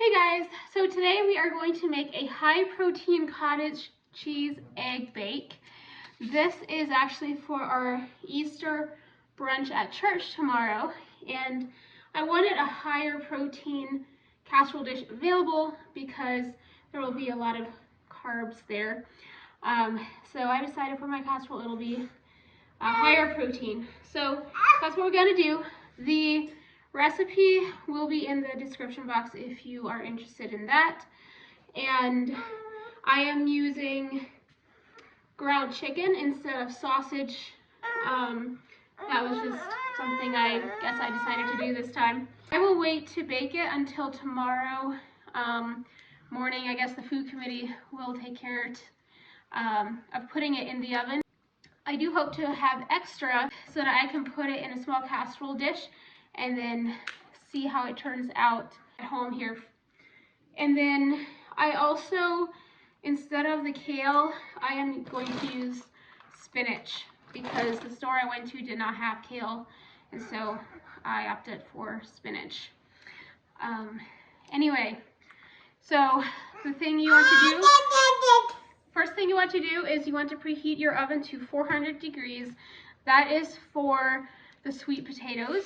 Hey guys, so today we are going to make a high protein cottage cheese egg bake. This is actually for our Easter brunch at church tomorrow, and I wanted a higher protein casserole dish available because there will be a lot of carbs there. So I decided for my casserole it'll be a higher protein. So that's what we're gonna do. The recipe will be in the description box if you are interested in that. And I am using ground chicken instead of sausage. That was just something I guess I decided to do this time. I will wait to bake it until tomorrow morning. I guess the food committee will take care of putting it in the oven. I do hope to have extra so that I can put it in a small casserole dish and then see how it turns out at home here. And then I also, instead of the kale, I am going to use spinach because the store I went to did not have kale, and so I opted for spinach. Anyway, so the thing you want to do, first thing you want to do is you want to preheat your oven to 400 degrees. That is for the sweet potatoes.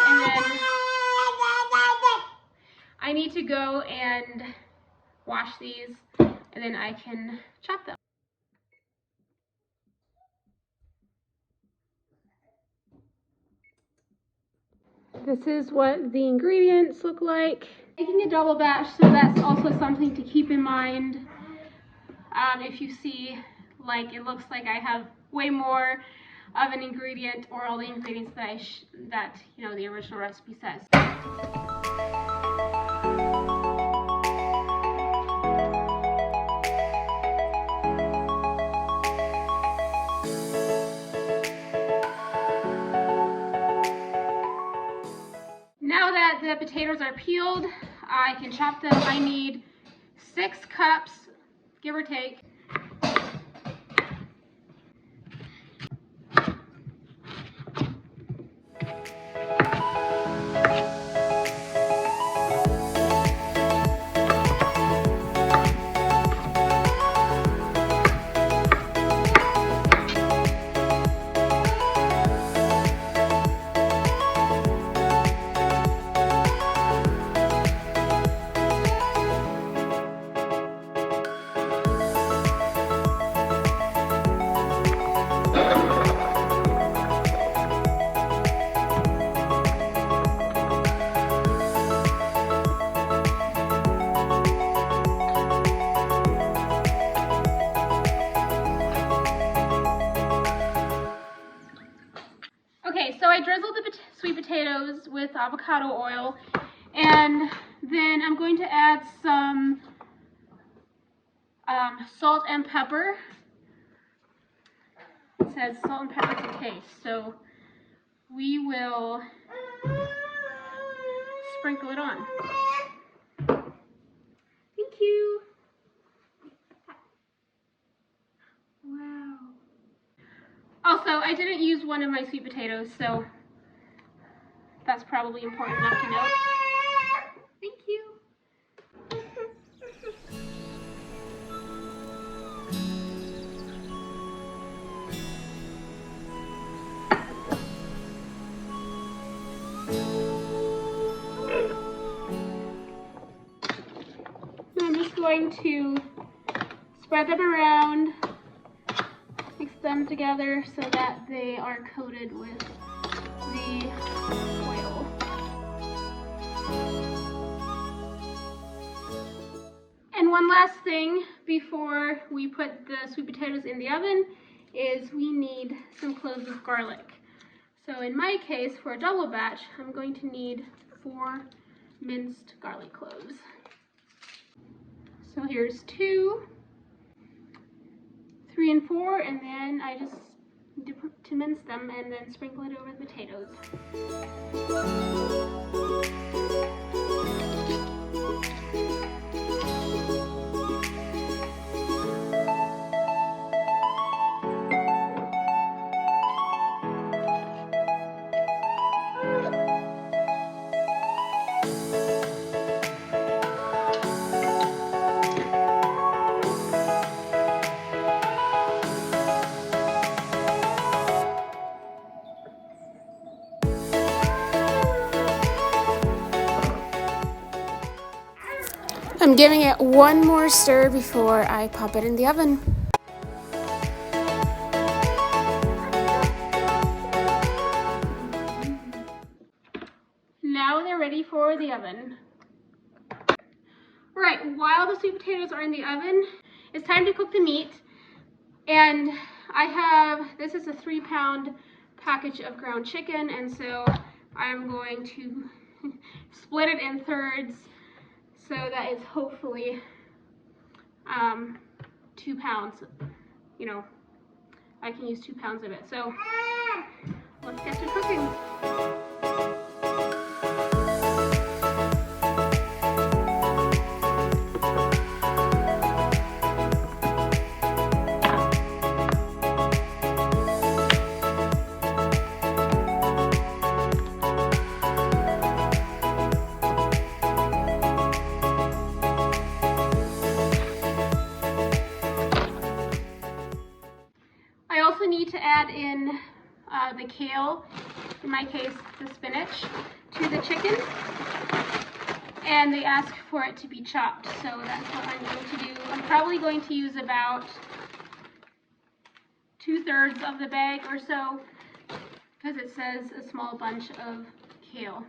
And then I need to go and wash these, and then I can chop them. This is what the ingredients look like. Making a double batch, so that's also something to keep in mind. If you see, like, it looks like I have way more of an ingredient or all the ingredients that you know the original recipe says. Now that the potatoes are peeled, I can chop them. I need 6 cups, give or take. Okay, so I drizzled the sweet potatoes with avocado oil, and then I'm going to add some salt and pepper. It says salt and pepper to taste, so we will sprinkle it on. Thank you. Wow. Also, I didn't use one of my sweet potatoes, so that's probably important enough to note. Thank you. I'm just going to spread them around, mix them together so that they are coated with the oil. And one last thing before we put the sweet potatoes in the oven is we need some cloves of garlic. So in my case, for a double batch, I'm going to need 4 minced garlic cloves. So here's 2, 3 and 4, and then I just need to mince them and then sprinkle it over the potatoes. I'm giving it one more stir before I pop it in the oven. Now they're ready for the oven. All right, while the sweet potatoes are in the oven, it's time to cook the meat. And I have, this is a 3-pound package of ground chicken, and so I'm going to split it in thirds so that it's hopefully 2 pounds. You know, I can use 2 pounds of it. So let's get to cooking. I also need to add in the kale, in my case the spinach, to the chicken, and they ask for it to be chopped, so that's what I'm going to do. I'm probably going to use about 2/3 of the bag or so, because it says a small bunch of kale.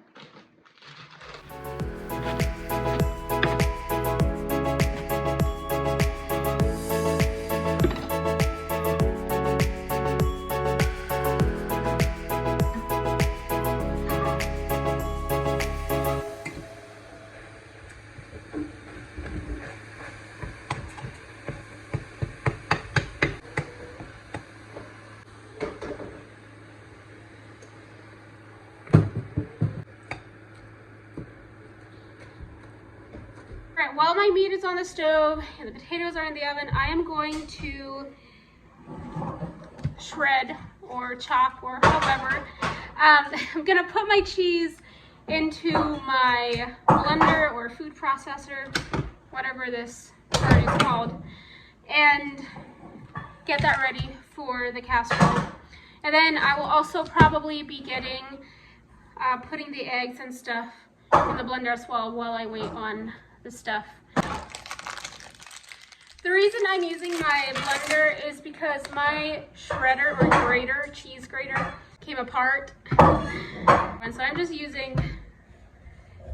While my meat is on the stove and the potatoes are in the oven, I am going to shred or chop or however. I'm gonna put my cheese into my blender or food processor, whatever this part is called, and get that ready for the casserole. And then I will also probably be putting the eggs and stuff in the blender as well while I wait on the stuff. The reason I'm using my blender is because my shredder or grater, cheese grater, came apart. And so I'm just using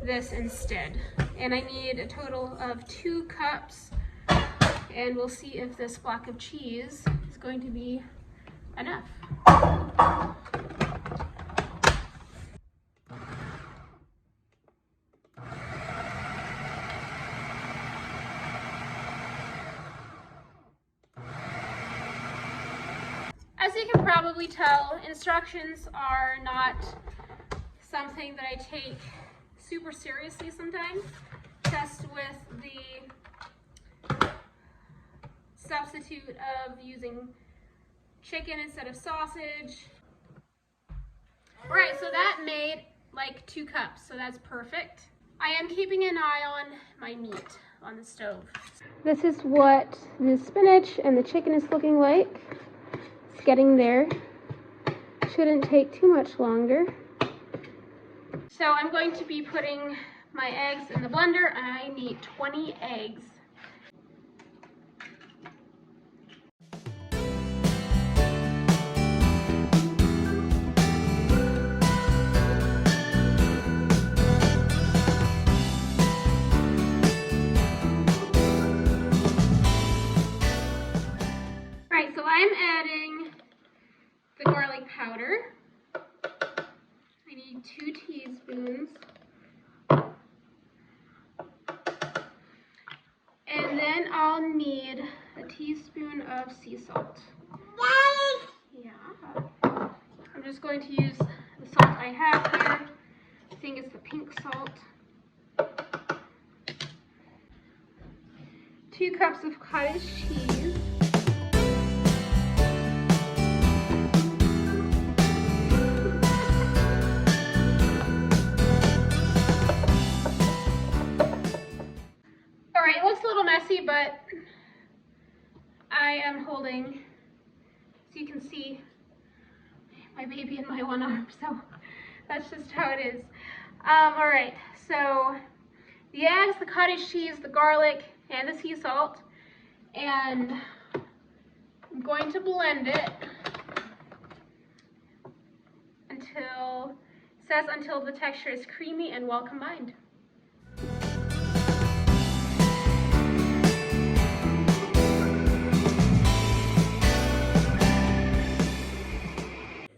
this instead. And I need a total of 2 cups. And we'll see if this block of cheese is going to be enough. As you can probably tell, instructions are not something that I take super seriously sometimes, just with the substitute of using chicken instead of sausage. All right, so that made like 2 cups, so that's perfect. I am keeping an eye on my meat on the stove. This is what the spinach and the chicken is looking like. It's getting there. Shouldn't take too much longer. So I'm going to be putting my eggs in the blender. I need 20 eggs. Alright, so I'm adding the garlic powder. I need 2 teaspoons. And then I'll need a teaspoon of sea salt. Yeah. I'm just going to use the salt I have here. I think it's the pink salt. 2 cups of cottage cheese. Alright, it looks a little messy, but I am holding, so you can see, my baby in my one arm, so that's just how it is. Alright, so the eggs, the cottage cheese, the garlic, and the sea salt. And I'm going to blend it until the texture is creamy and well combined.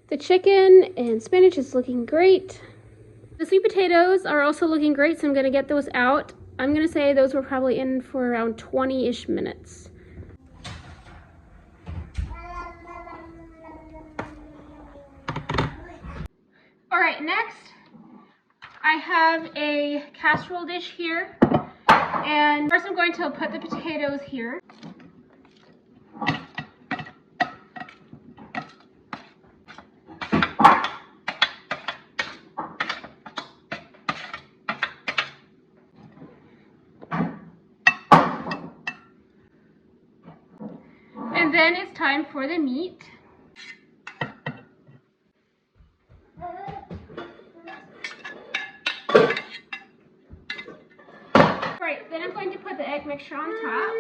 The chicken and spinach is looking great. The sweet potatoes are also looking great, so I'm gonna get those out. I'm gonna say those were probably in for around 20-ish minutes. All right, next I have a casserole dish here. And first I'm going to put the potatoes here. And then it's time for the meat. Right, then I'm going to put the egg mixture on top.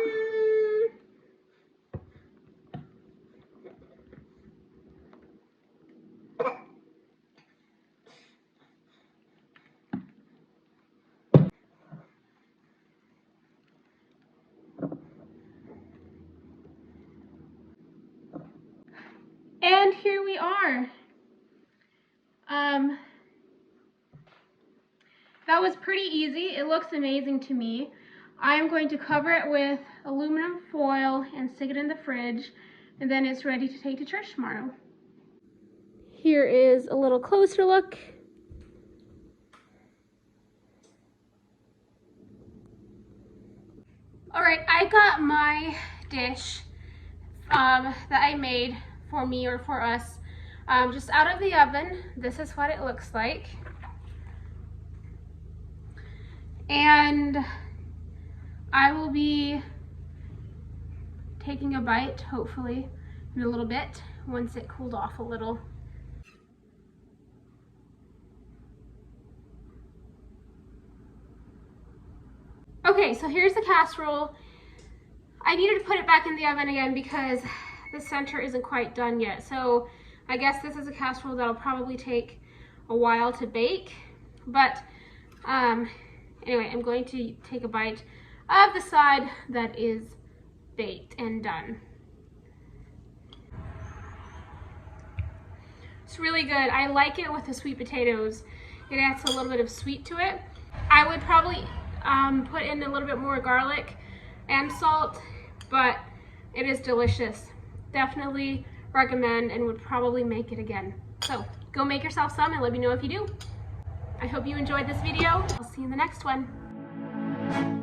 And here we are. That was pretty easy. It looks amazing to me. I'm going to cover it with aluminum foil and stick it in the fridge, and then it's ready to take to church tomorrow. Here is a little closer look. All right, I got my dish that I made for me or for us just out of the oven. This is what it looks like. And I will be taking a bite, hopefully, in a little bit, once it cooled off a little. Okay, so here's the casserole. I needed to put it back in the oven again because the center isn't quite done yet. So I guess this is a casserole that'll probably take a while to bake. But anyway, I'm going to take a bite of the side that is baked and done. It's really good. I like it with the sweet potatoes. It adds a little bit of sweet to it. I would probably put in a little bit more garlic and salt, but it is delicious. Definitely recommend and would probably make it again. So go make yourself some and let me know if you do. I hope you enjoyed this video. I'll see you in the next one.